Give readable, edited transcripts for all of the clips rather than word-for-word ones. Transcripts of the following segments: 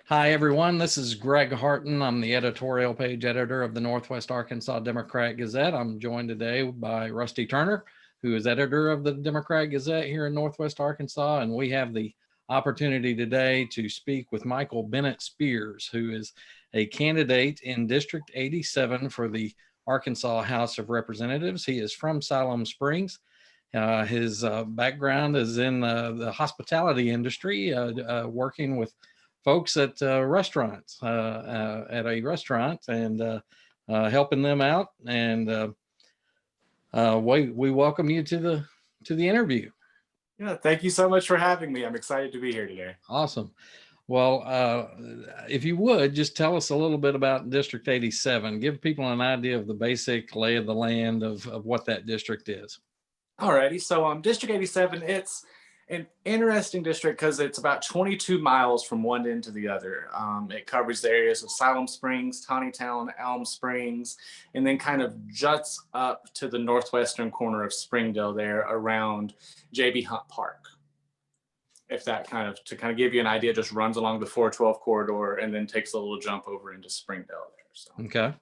Hi, everyone. This is Greg Harton. I'm the editorial page editor of the Northwest Arkansas Democrat-Gazette. I'm joined today by Rusty Turner, who is editor of the Democrat-Gazette here in Northwest Arkansas. And we have the opportunity today to speak with Michael Bennett-Spears, who is a candidate in District 87 for the Arkansas House of Representatives. He is from Siloam Springs. His background is in the hospitality industry, working with folks at restaurants, at a restaurant, and helping them out. And we welcome you to the interview. Yeah, thank you so much for having me. I'm excited to be here today. Awesome. Well, if you would just tell us a little bit about District 87, give people an idea of the basic lay of the land of what that district is. Alrighty, so District 87, it's an interesting district because it's about 22 miles from one end to the other. It covers the areas of Siloam Springs, Tawnytown, Elm Springs, and then kind of juts up to the northwestern corner of Springdale there around J.B. Hunt Park. If that to kind of give you an idea, just runs along the 412 corridor and then takes a little jump over into Springdale there. So. Okay.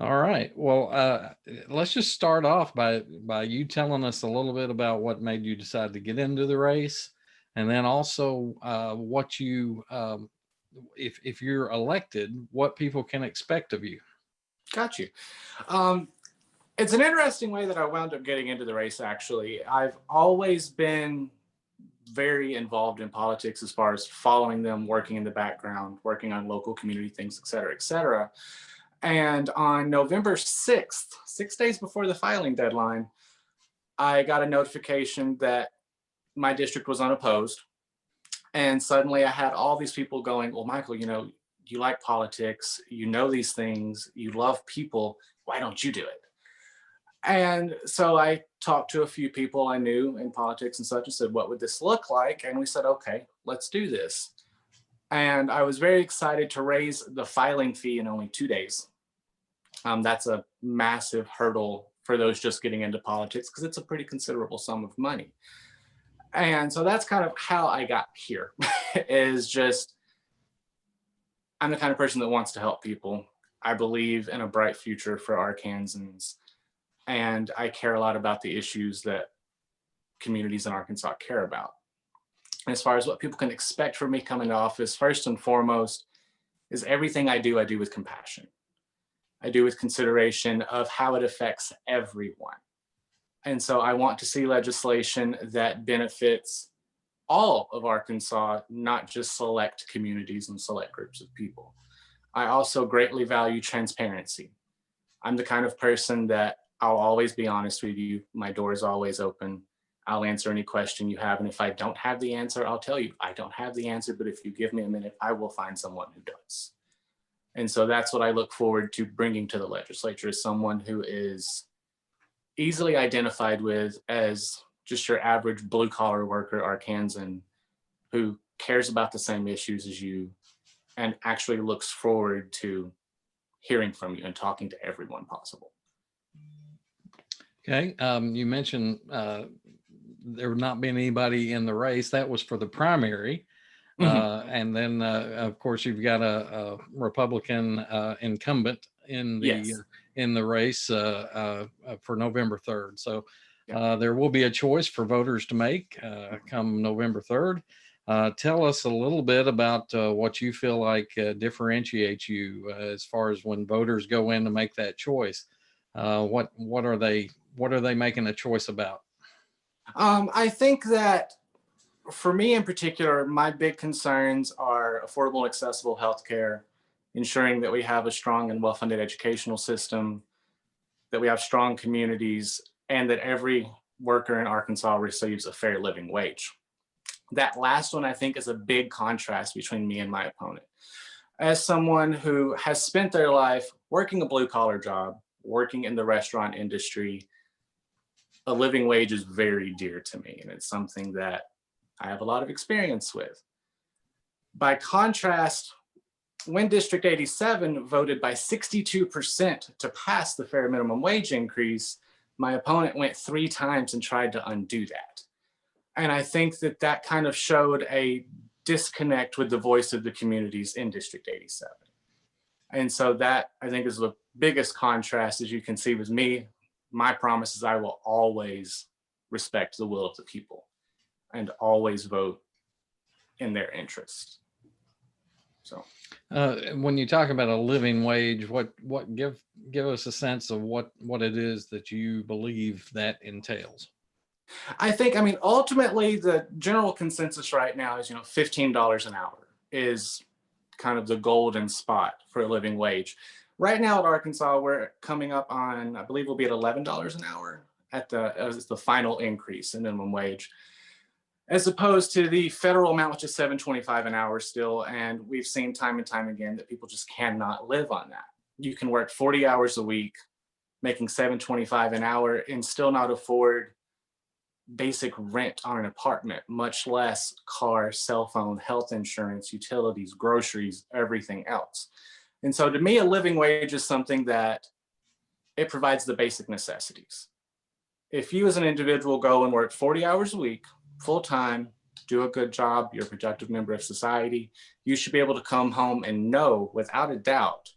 All right. Well, let's just start off by you telling us a little bit about what made you decide to get into the race, and then also what you, if you're elected, what people can expect of you. Got you. It's an interesting way that I wound up getting into the race, actually. I've always been very involved in politics as far as following them, working in the background, working on local community things, et cetera, et cetera. And on November 6th, 6 days before the filing deadline, I got a notification that my district was unopposed. And suddenly I had all these people going, well, Michael, you like politics, you know these things, you love people, why don't you do it? And so I talked to a few people I knew in politics and such and said, what would this look like? And we said, okay, let's do this. And I was very excited to raise the filing fee in only 2 days. That's a massive hurdle for those just getting into politics because it's a pretty considerable sum of money. And so that's kind of how I got here is just, I'm the kind of person that wants to help people. I believe in a bright future for Arkansans, and I care a lot about the issues that communities in Arkansas care about. As far as what people can expect from me coming to office, first and foremost, is everything I do with compassion. I do with consideration of how it affects everyone. And so I want to see legislation that benefits all of Arkansas, not just select communities and select groups of people. I also greatly value transparency. I'm the kind of person that I'll always be honest with you. My door is always open. I'll answer any question you have. And if I don't have the answer, I'll tell you I don't have the answer, but if you give me a minute, I will find someone who does. And so that's what I look forward to bringing to the legislature, is someone who is easily identified with as just your average blue collar worker Arkansan who cares about the same issues as you and actually looks forward to hearing from you and talking to everyone possible. Okay. You mentioned there would not be anybody in the race. That was for the primary. And then, of course, you've got a Republican incumbent in the race for November 3rd. So there will be a choice for voters to make come November 3rd. Tell us a little bit about what you feel like differentiates you as far as when voters go in to make that choice. What are they making a choice about? I think that for me in particular, my big concerns are affordable and accessible healthcare, ensuring that we have a strong and well-funded educational system, that we have strong communities, and that every worker in Arkansas receives a fair living wage. That last one, I think, is a big contrast between me and my opponent. As someone who has spent their life working a blue-collar job, working in the restaurant industry, a living wage is very dear to me, and it's something that I have a lot of experience with. By contrast, when District 87 voted by 62% to pass the fair minimum wage increase, my opponent went 3 times and tried to undo that. And I think that that kind of showed a disconnect with the voice of the communities in District 87. And so that, I think, is the biggest contrast, as you can see with me. My promise is I will always respect the will of the people and always vote in their interest. So when you talk about a living wage, what give us a sense of what it is that you believe that entails? I think, I mean, ultimately the general consensus right now is, $15 an hour is kind of the golden spot for a living wage. Right now at Arkansas, we're coming up on, I believe we'll be at $11 an hour as the final increase in minimum wage, as opposed to the federal amount, which is $7.25 an hour still. And we've seen time and time again that people just cannot live on that. You can work 40 hours a week, making $7.25 an hour, and still not afford basic rent on an apartment, much less car, cell phone, health insurance, utilities, groceries, everything else. And so to me, a living wage is something that it provides the basic necessities. If you as an individual go and work 40 hours a week, full time, do a good job, you're a productive member of society, you should be able to come home and know without a doubt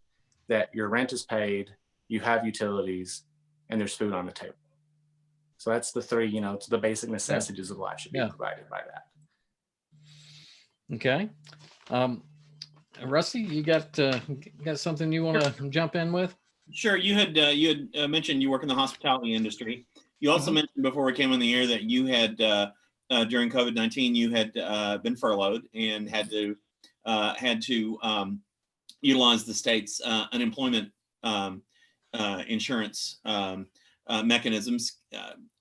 that your rent is paid, you have utilities, and there's food on the table. So that's the three, it's the basic necessities of life should be provided by that. Okay. Rusty, you got something you want to jump in with? Sure. You had mentioned you work in the hospitality industry. You also mentioned before we came on the air that you had during COVID-19 you had been furloughed and had to utilize the state's unemployment insurance mechanisms.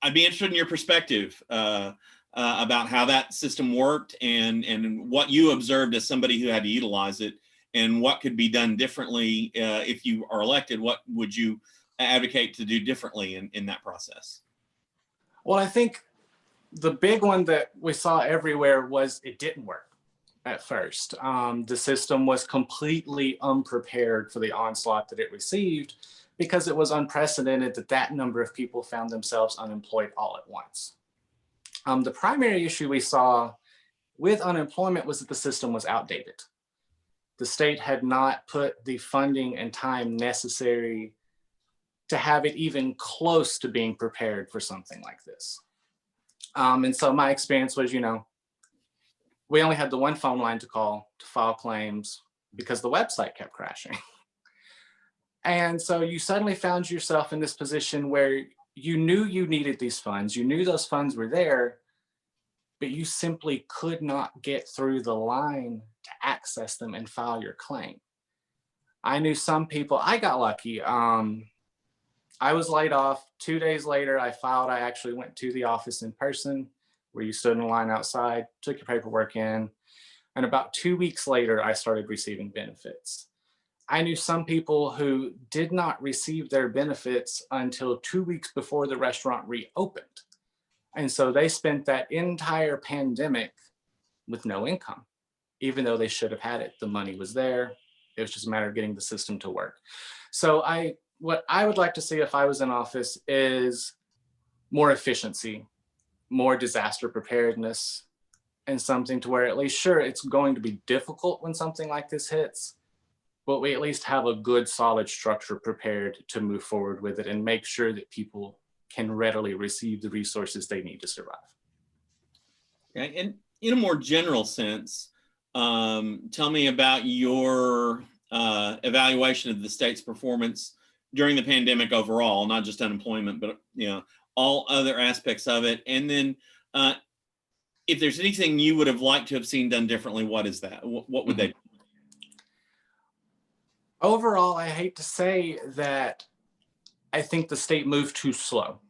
I'd be interested in your perspective about how that system worked and what you observed as somebody who had to utilize it, and what could be done differently if you are elected. What would you advocate to do differently in that process? Well, I think the big one that we saw everywhere was it didn't work at first. The system was completely unprepared for the onslaught that it received, because it was unprecedented that number of people found themselves unemployed all at once. The primary issue we saw with unemployment was that the system was outdated. The state had not put the funding and time necessary to have it even close to being prepared for something like this. And so my experience was, we only had the one phone line to call to file claims because the website kept crashing. And so you suddenly found yourself in this position where you knew you needed these funds, you knew those funds were there, but you simply could not get through the line to access them and file your claim. I knew some people, I got lucky. I was laid off. 2 days later, I filed. I actually went to the office in person where you stood in a line outside, took your paperwork in, and about 2 weeks later, I started receiving benefits. I knew some people who did not receive their benefits until 2 weeks before the restaurant reopened. And so they spent that entire pandemic with no income, even though they should have had it. The money was there. It was just a matter of getting the system to work. So what I would like to see if I was in office is more efficiency, more disaster preparedness, and something to where at least, sure, it's going to be difficult when something like this hits, but we at least have a good solid structure prepared to move forward with it and make sure that people can readily receive the resources they need to survive. Okay. And in a more general sense, tell me about your evaluation of the state's performance during the pandemic overall, not just unemployment, but all other aspects of it. And then if there's anything you would have liked to have seen done differently, what is that? What would they be? Overall, I hate to say that I think the state moved too slow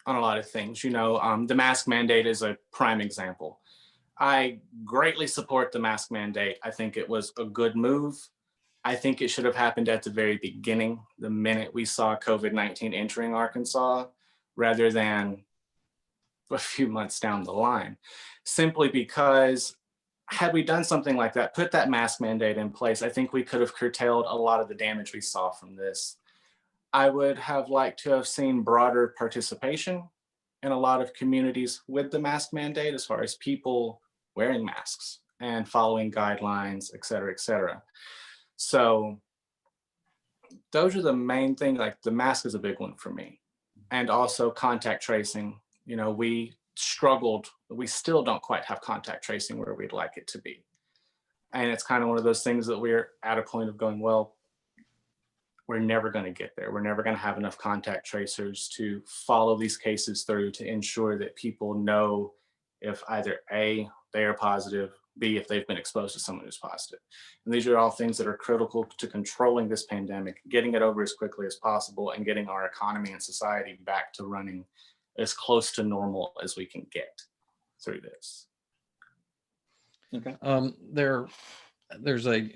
on a lot of things. The mask mandate is a prime example. I greatly support the mask mandate. I think it was a good move. I think it should have happened at the very beginning, the minute we saw COVID-19 entering Arkansas, rather than a few months down the line, simply because had we done something like that, put that mask mandate in place, I think we could have curtailed a lot of the damage we saw from this. I would have liked to have seen broader participation in a lot of communities with the mask mandate, as far as people wearing masks and following guidelines, et cetera, et cetera. So those are the main things. Like the mask is a big one for me. And also contact tracing. You know, we struggled, we still don't quite have contact tracing where we'd like it to be. And it's kind of one of those things that we're at a point of going, well, we're never going to get there. We're never going to have enough contact tracers to follow these cases through to ensure that people know if either A, they are positive, B, if they've been exposed to someone who's positive. And these are all things that are critical to controlling this pandemic, getting it over as quickly as possible, and getting our economy and society back to running as close to normal as we can get through this. Okay. There's a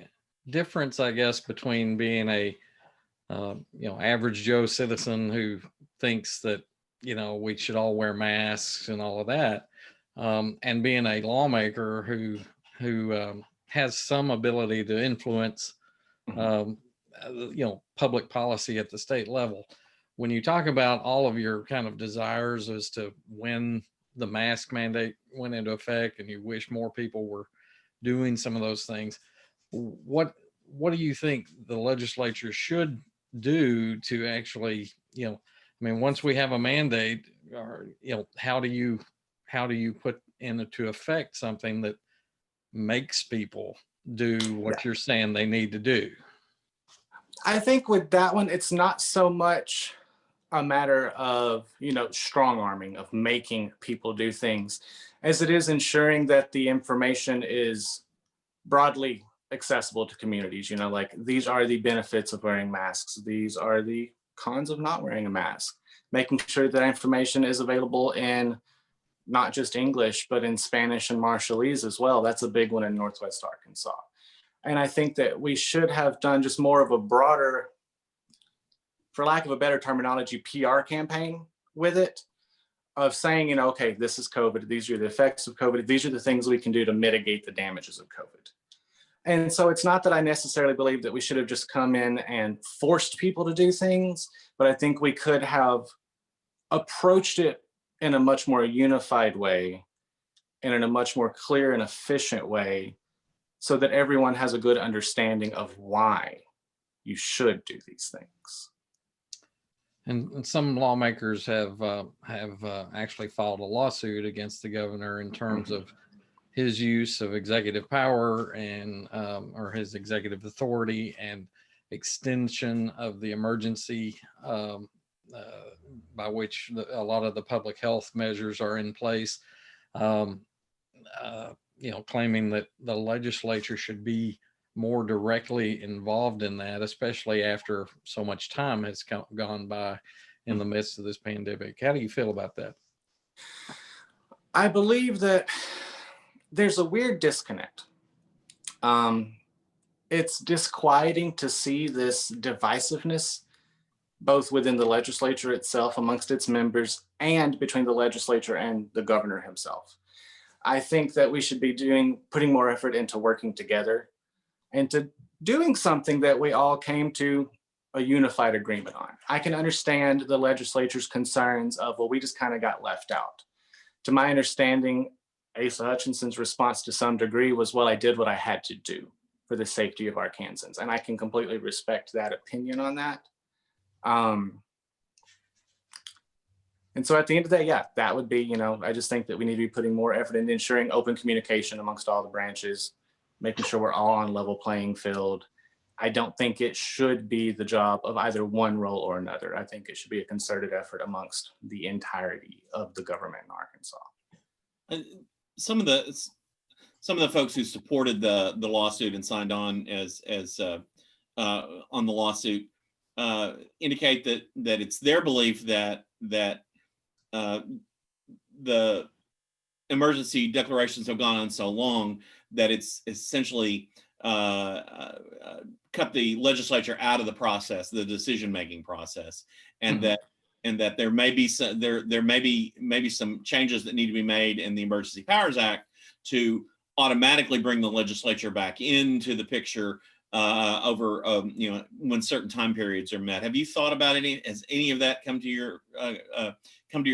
difference, I guess, between being a average Joe citizen who thinks that, we should all wear masks and all of that, and being a lawmaker who has some ability to influence, public policy at the state level. When you talk about all of your kind of desires as to when the mask mandate went into effect and you wish more people were doing some of those things, what do you think the legislature should do to actually, once we have a mandate, or, how do you put into effect something that makes people do what you're saying they need to do? I think with that one, it's not so much a matter of, strong arming, of making people do things, as it is ensuring that the information is broadly accessible to communities. Like, these are the benefits of wearing masks. These are the cons of not wearing a mask. Making sure that information is available in not just English, but in Spanish and Marshallese as well. That's a big one in Northwest Arkansas. And I think that we should have done just more of a broader, for lack of a better terminology, PR campaign with it, of saying, okay, this is COVID. These are the effects of COVID. These are the things we can do to mitigate the damages of COVID. And so it's not that I necessarily believe that we should have just come in and forced people to do things, but I think we could have approached it in a much more unified way and in a much more clear and efficient way, so that everyone has a good understanding of why you should do these things. And some lawmakers have actually filed a lawsuit against the governor in terms of his use of executive power and or his executive authority and extension of the emergency by which a lot of the public health measures are in place, claiming that the legislature should be more directly involved in that, especially after so much time has gone by in the midst of this pandemic. How do you feel about that? I believe that there's a weird disconnect. It's disquieting to see this divisiveness, both within the legislature itself, amongst its members, and between the legislature and the governor himself. I think that we should be putting more effort into working together and to doing something that we all came to a unified agreement on. I can understand the legislature's concerns of, well, we just kind of got left out. To my understanding, Asa Hutchinson's response to some degree was, well, I did what I had to do for the safety of Arkansans. And I can completely respect that opinion on that. And so at the end of the day, yeah, that would be, I just think that we need to be putting more effort into ensuring open communication amongst all the branches, making sure we're all on level playing field. I don't think it should be the job of either one role or another. I think it should be a concerted effort amongst the entirety of the government in Arkansas. And some of the folks who supported the lawsuit and signed on as on the lawsuit indicate that it's their belief that the emergency declarations have gone on so long that it's essentially cut the legislature out of the process, the decision-making process, and that there may be some changes that need to be made in the Emergency Powers Act to automatically bring the legislature back into the picture over when certain time periods are met. Have you thought about has any of that come to your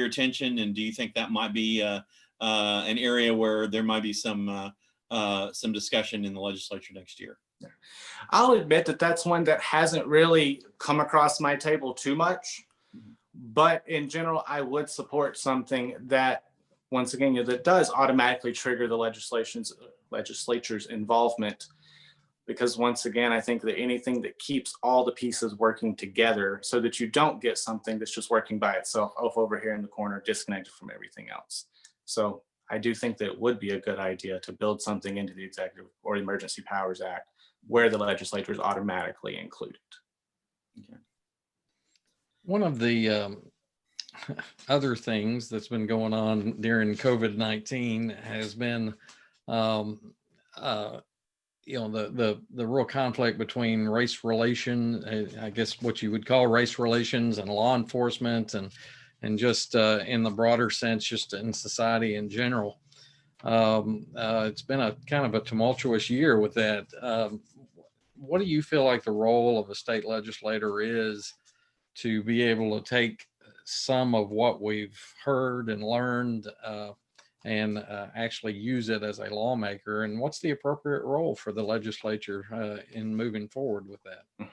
attention, and do you think that might be an area where there might be some some discussion in the legislature next year? I'll admit that that's one that hasn't really come across my table too much. But in general, I would support something that, once again, that does automatically trigger the legislature's involvement. Because once again, I think that anything that keeps all the pieces working together so that you don't get something that's just working by itself off over here in the corner, disconnected from everything else. So I do think that it would be a good idea to build something into the Executive or Emergency Powers Act where the legislature is automatically included. Okay. One of the other things that's been going on during COVID-19 has been, the real conflict between race relation, I guess what you would call race relations, and law enforcement, and just in the broader sense, just in society in general. It's been a kind of a tumultuous year with that. What do you feel like the role of a state legislator is to be able to take some of what we've heard and learned and actually use it as a lawmaker? And what's the appropriate role for the legislature in moving forward with that?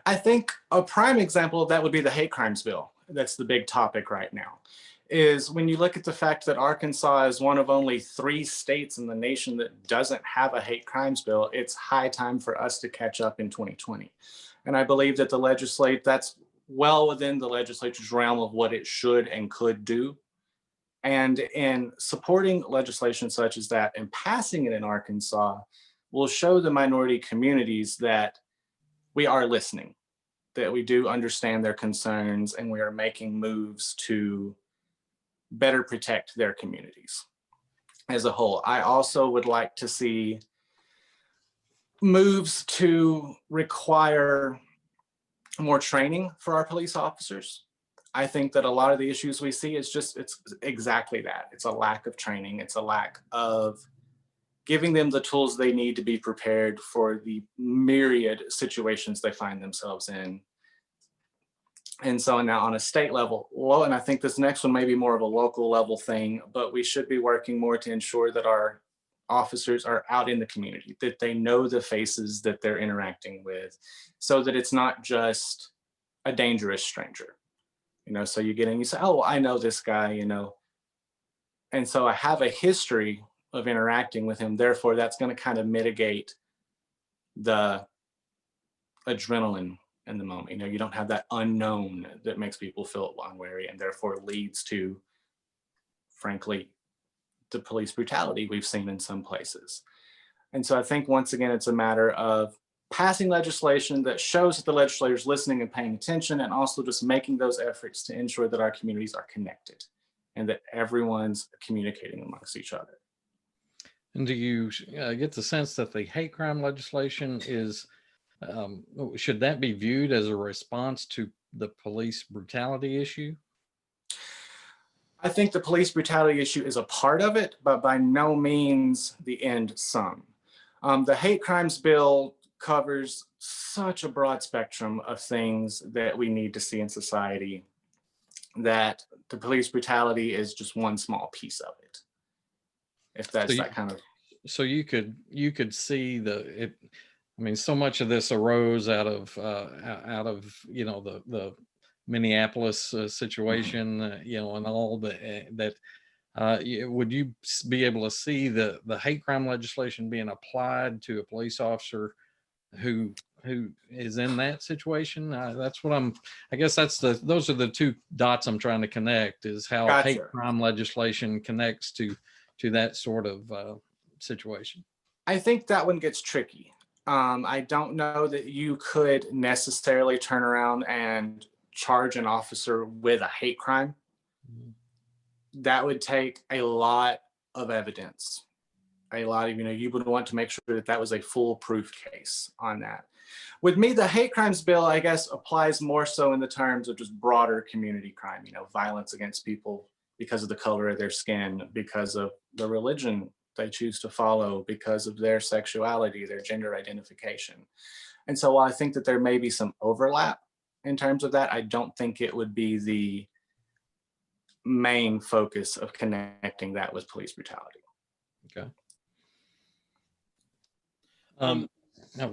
I think a prime example of that would be the hate crimes bill. That's the big topic right now. Is when you look at the fact that Arkansas is one of only 3 states in the nation that doesn't have a hate crimes bill, it's high time for us to catch up in 2020. And I believe that that's well within the legislature's realm of what it should and could do. And in supporting legislation such as that and passing it in Arkansas will show the minority communities that we are listening, that we do understand their concerns, and we are making moves to better protect their communities as a whole. I also would like to see moves to require more training for our police officers. I think that a lot of the issues we see it's exactly that. It's a lack of training. It's a lack of giving them the tools they need to be prepared for the myriad situations they find themselves in. And so now on a state level, well, and I think this next one may be more of a local level thing, but we should be working more to ensure that our officers are out in the community, that they know the faces that they're interacting with, so that it's not just a dangerous stranger. So you get in, you say, oh, well, I know this guy, and so I have a history of interacting with him. Therefore, that's going to kind of mitigate the adrenaline in the moment. You don't have that unknown that makes people feel unwary and therefore leads to, frankly, the police brutality we've seen in some places. And so I think, once again, it's a matter of passing legislation that shows that the legislature is listening and paying attention, and also just making those efforts to ensure that our communities are connected and that everyone's communicating amongst each other. And do you get the sense that the hate crime legislation is, should that be viewed as a response to the police brutality issue? I think the police brutality issue is a part of it, but by no means the end sum. The hate crimes bill covers such a broad spectrum of things that we need to see in society, that the police brutality is just one small piece of it. If that's that kind of. So you could see so much of this arose out of the Minneapolis situation, and all that. Would you be able to see the hate crime legislation being applied to a police officer who is in that situation? That's what I guess those are the 2 dots I'm trying to connect, is how Gotcha. Hate crime legislation connects to that sort of situation. I think that one gets tricky. I don't know that you could necessarily turn around and charge an officer with a hate crime. That would take a lot of evidence. You would want to make sure that was a foolproof case on that. With me, the hate crimes bill, I guess, applies more so in the terms of just broader community crime, violence against people because of the color of their skin, because of the religion they choose to follow, because of their sexuality, their gender identification. And so while I think that there may be some overlap in terms of that, I don't think it would be the main focus of connecting that with police brutality. Okay. No,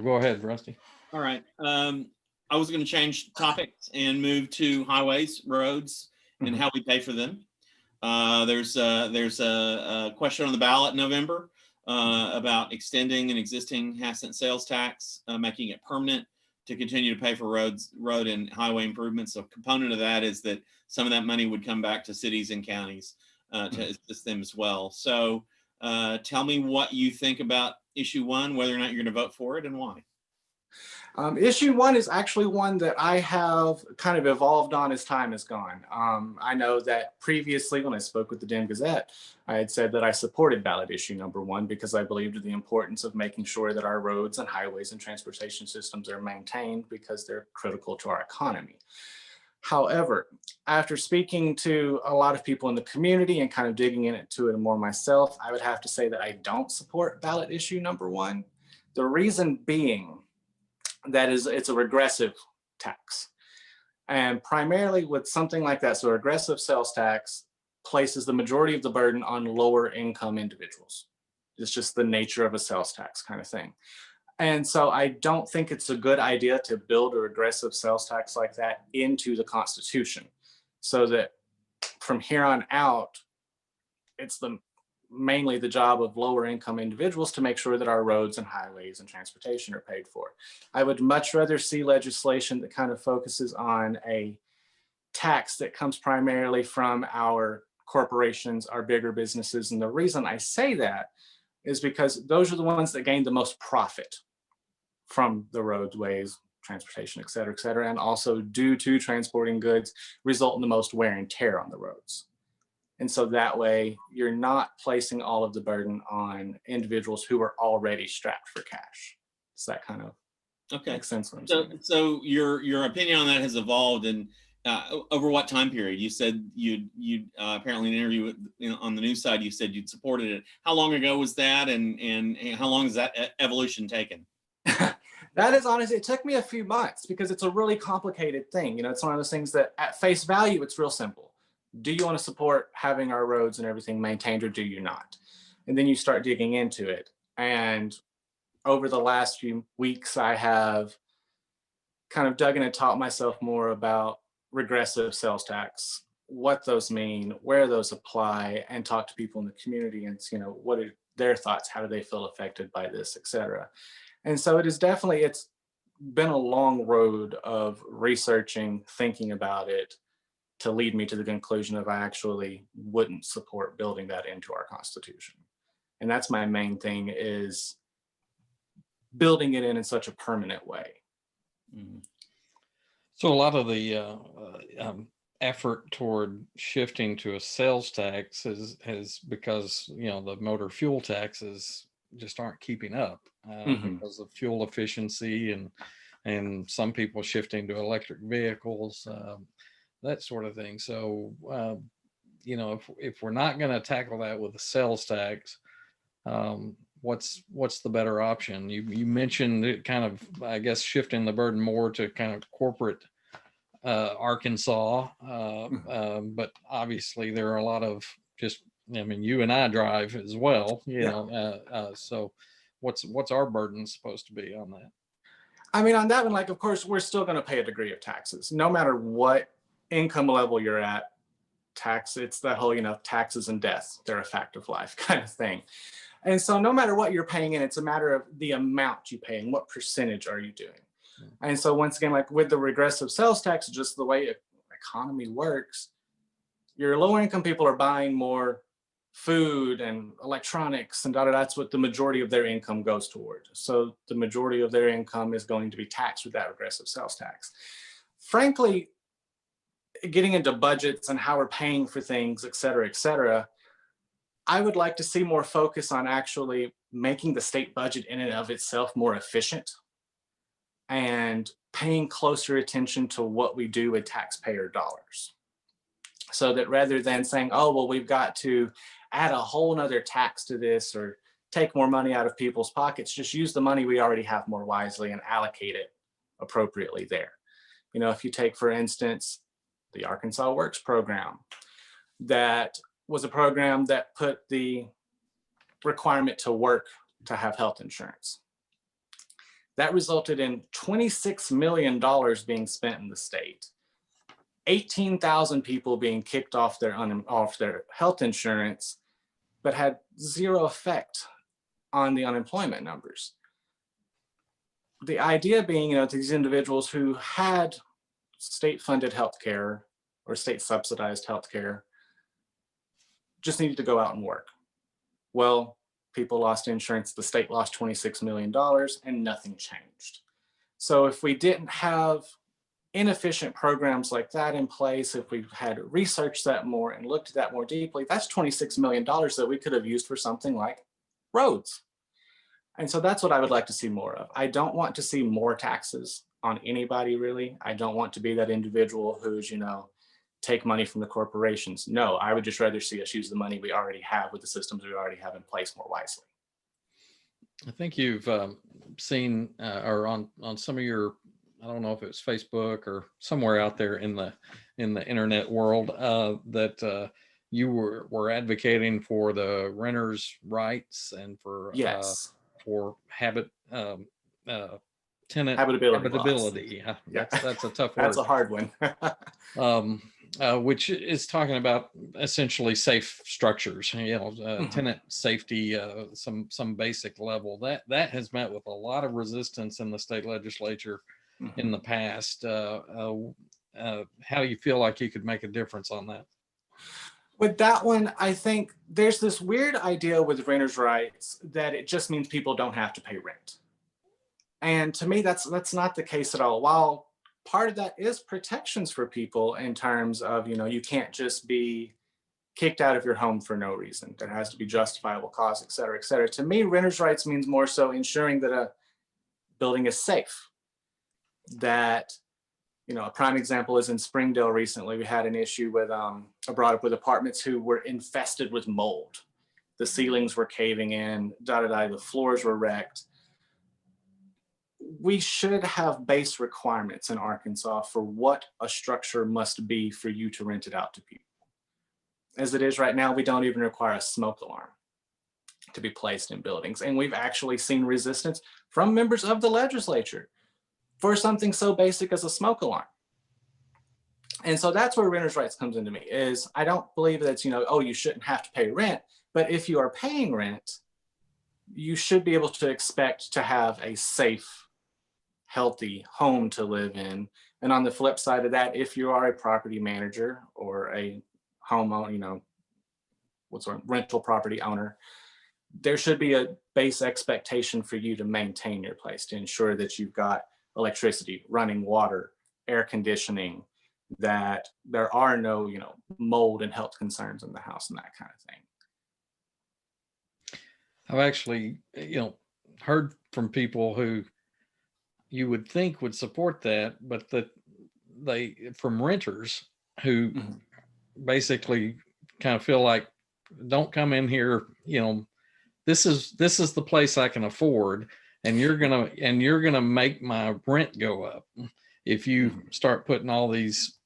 go ahead, Rusty. All right. I was going to change topics and move to highways, roads, and how we pay for them. There's a question on the ballot in November about extending an existing half-cent sales tax, making it permanent to continue to pay for road and highway improvements. So a component of that is that some of that money would come back to cities and counties to assist them as well. So tell me what you think about issue 1, whether or not you're going to vote for it, and why. Issue 1 is actually one that I have kind of evolved on as time has gone. I know that previously when I spoke with the Dem-Gazette, I had said that I supported ballot issue number 1 because I believed in the importance of making sure that our roads and highways and transportation systems are maintained because they're critical to our economy. However, after speaking to a lot of people in the community and kind of digging into it more myself, I would have to say that I don't support ballot issue number 1. The reason being that is it's a regressive tax. And primarily with something like that, so a regressive sales tax places the majority of the burden on lower income individuals. It's just the nature of a sales tax kind of thing. And so I don't think it's a good idea to build a regressive sales tax like that into the Constitution, so that from here on out, it's mainly the job of lower income individuals to make sure that our roads and highways and transportation are paid for. I would much rather see legislation that kind of focuses on a tax that comes primarily from our corporations, our bigger businesses. And the reason I say that is because those are the ones that gain the most profit from the roadways, transportation, et cetera, and also due to transporting goods result in the most wear and tear on the roads. And so that way you're not placing all of the burden on individuals who are already strapped for cash. Does that kind of make sense? What I'm saying? So your opinion on that has evolved, and over what time period? You said you apparently in an interview on the news side, you said you'd supported it. How long ago was that, and how long has that evolution taken? That is honestly, it took me a few months because it's a really complicated thing. You know, it's one of those things that at face value, it's real simple. Do you want to support having our roads and everything maintained, or do you not? And then you start digging into it. And over the last few weeks, I have kind of dug in and taught myself more about regressive sales tax, what those mean, where those apply, and talk to people in the community and, you know, what are their thoughts? How do they feel affected by this, et cetera? And so it's been a long road of researching, thinking about it, to lead me to the conclusion of I actually wouldn't support building that into our Constitution. And that's my main thing, is building it in such a permanent way. So a lot of the effort toward shifting to a sales tax has because, you know, the motor fuel taxes just aren't keeping up because of fuel efficiency and some people shifting to electric vehicles, that sort of thing. So, you know, if we're not going to tackle that with a sales tax, what's the better option? You mentioned it kind of, I guess, shifting the burden more to kind of corporate Arkansas, but obviously there are a lot of just, I mean, you and I drive as well, you know, so what's our burden supposed to be on that? I mean, on that one, like, of course, we're still going to pay a degree of taxes, no matter what income level you're at. It's that whole, you know, taxes and death, they're a fact of life kind of thing. And so no matter what you're paying in, it's a matter of the amount you pay and what percentage are you doing. And so once again, like with the regressive sales tax, just the way economy works, your lower income people are buying more food and electronics and that's what the majority of their income goes toward. So the majority of their income is going to be taxed with that regressive sales tax. Frankly, getting into budgets and how we're paying for things, et cetera, I would like to see more focus on actually making the state budget in and of itself more efficient and paying closer attention to what we do with taxpayer dollars. So that rather than saying, oh, well, we've got to add a whole nother tax to this or take more money out of people's pockets, just use the money we already have more wisely and allocate it appropriately there. You know, if you take, for instance, the Arkansas Works program, that was a program that put the requirement to work to have health insurance. That resulted in $26 million being spent in the state, 18,000 people being kicked off their health insurance, but had zero effect on the unemployment numbers. The idea being, these individuals who had state-funded healthcare or state-subsidized healthcare just needed to go out and work. Well, people lost insurance, the state lost $26 million, and nothing changed. So if we didn't have inefficient programs like that in place, if we had researched that more and looked at that more deeply, that's $26 million that we could have used for something like roads. And so that's what I would like to see more of. I don't want to see more taxes on anybody, really. I don't want to be that individual who's, take money from the corporations. No, I would just rather see us use the money we already have with the systems we already have in place more wisely. I think you've seen or on some of your, I don't know if it was Facebook or somewhere out there in the internet world, that you were advocating for the renters' rights and for yes, for tenant habitability. Yeah, that's a tough word. That's a hard one. Which is talking about essentially safe structures, tenant safety, some basic level. That has met with a lot of resistance in the state legislature in the past. How do you feel like you could make a difference on that? With that one, I think there's this weird idea with renters' rights that it just means people don't have to pay rent. And to me, that's not the case at all. While part of that is protections for people in terms of, you can't just be kicked out of your home for no reason. There has to be justifiable cause, et cetera, et cetera. To me, renters' rights means more so ensuring that a building is safe. That, a prime example is in Springdale recently, we had an issue with, I brought up with apartments who were infested with mold. The ceilings were caving in, the floors were wrecked. We should have base requirements in Arkansas for what a structure must be for you to rent it out to people. As it is right now, we don't even require a smoke alarm to be placed in buildings. And we've actually seen resistance from members of the legislature for something so basic as a smoke alarm. And so that's where renters' rights comes into me, is I don't believe that, you shouldn't have to pay rent, but if you are paying rent, you should be able to expect to have a safe, healthy home to live in. And on the flip side of that, if you are a property manager or a homeowner, rental property owner, there should be a base expectation for you to maintain your place, to ensure that you've got electricity, running water, air conditioning, that there are no, mold and health concerns in the house and that kind of thing. I've actually, heard from people who you would think would support that, but from renters who basically kind of feel like, don't come in here, this is the place I can afford, and you're gonna make my rent go up if you start putting all these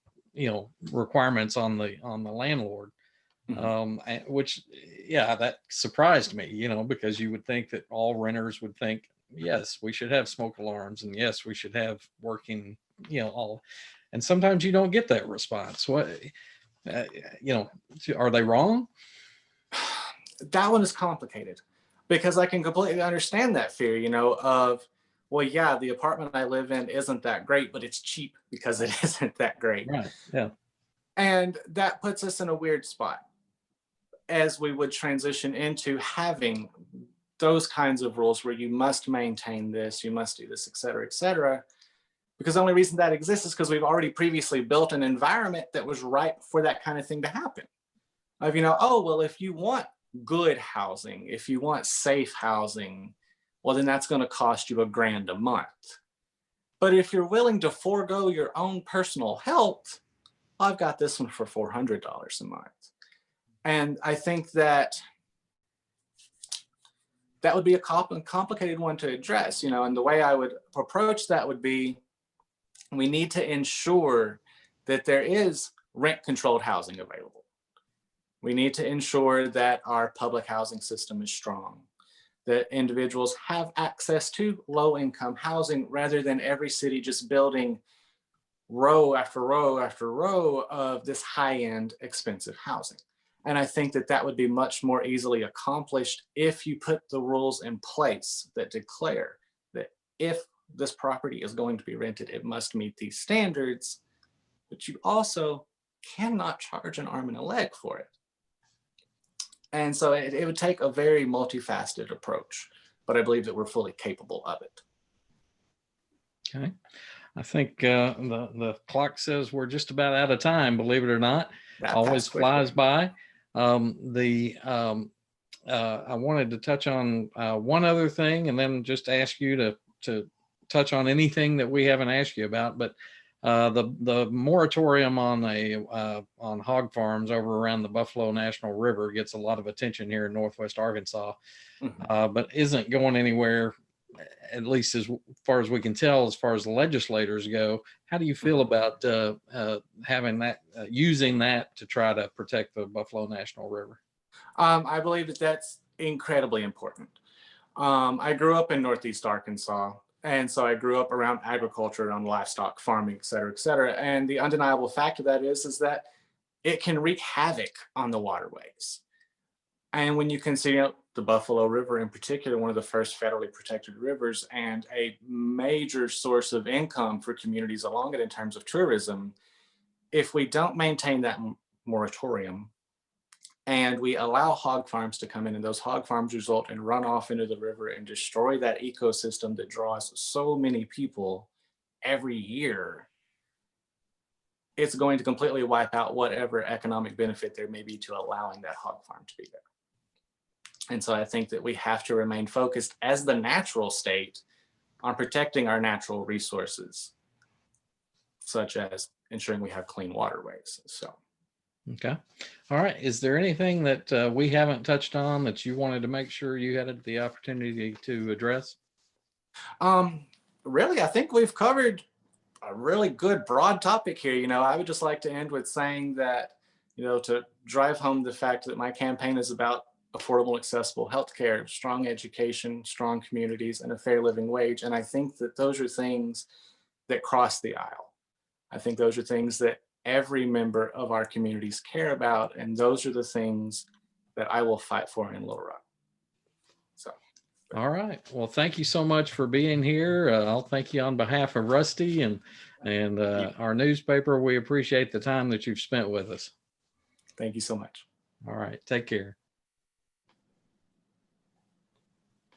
requirements on the landlord. Which that surprised me, because you would think that all renters would think, yes, we should have smoke alarms, and yes, we should have working, all. And sometimes you don't get that response. What, are they wrong? That one is complicated, because I can completely understand that fear, of, well, yeah, the apartment I live in isn't that great, but it's cheap because it isn't that great. Right. Yeah. And that puts us in a weird spot as we would transition into having those kinds of rules where you must maintain this, you must do this, et cetera, et cetera. Because the only reason that exists is because we've already previously built an environment that was ripe for that kind of thing to happen. Of, if you want good housing, if you want safe housing, well, then that's going to cost you $1,000 a month. But if you're willing to forego your own personal health, I've got this one for $400 a month. And I think that would be a complicated one to address, and the way I would approach that would be, we need to ensure that there is rent-controlled housing available. We need to ensure that our public housing system is strong, that individuals have access to low-income housing rather than every city just building row after row after row of this high-end expensive housing. And I think that that would be much more easily accomplished if you put the rules in place that declare that if this property is going to be rented, it must meet these standards, but you also cannot charge an arm and a leg for it. And so it would take a very multifaceted approach, but I believe that we're fully capable of it. Okay. I think the clock says we're just about out of time, believe it or not. That Always passed quickly. flies by. I wanted to touch on one other thing and then just ask you to touch on anything that we haven't asked you about. But the moratorium on hog farms over around the Buffalo National River gets a lot of attention here in Northwest Arkansas, but isn't going anywhere, at least as far as we can tell, as far as the legislators go. How do you feel about having that, using that to try to protect the Buffalo National River? I believe that that's incredibly important. I grew up in Northeast Arkansas, and so I grew up around agriculture, around livestock farming, et cetera, et cetera. And the undeniable fact of that is that it can wreak havoc on the waterways. And when you consider the Buffalo River in particular, one of the first federally protected rivers and a major source of income for communities along it in terms of tourism, if we don't maintain that moratorium and we allow hog farms to come in, and those hog farms result in runoff into the river and destroy that ecosystem that draws so many people every year, it's going to completely wipe out whatever economic benefit there may be to allowing that hog farm to be there. And so I think that we have to remain focused as the natural state on protecting our natural resources, such as ensuring we have clean waterways. So. Okay. All right. Is there anything that we haven't touched on that you wanted to make sure you had the opportunity to address? Really, I think we've covered a really good broad topic here. I would just like to end with saying that, to drive home the fact that my campaign is about affordable, accessible healthcare, strong education, strong communities, and a fair living wage. And I think that those are things that cross the aisle. I think those are things that every member of our communities care about. And those are the things that I will fight for in Little Rock. So. All right. Well, thank you so much for being here. I'll thank you on behalf of Rusty and our newspaper. We appreciate the time that you've spent with us. Thank you so much. All right. Take care.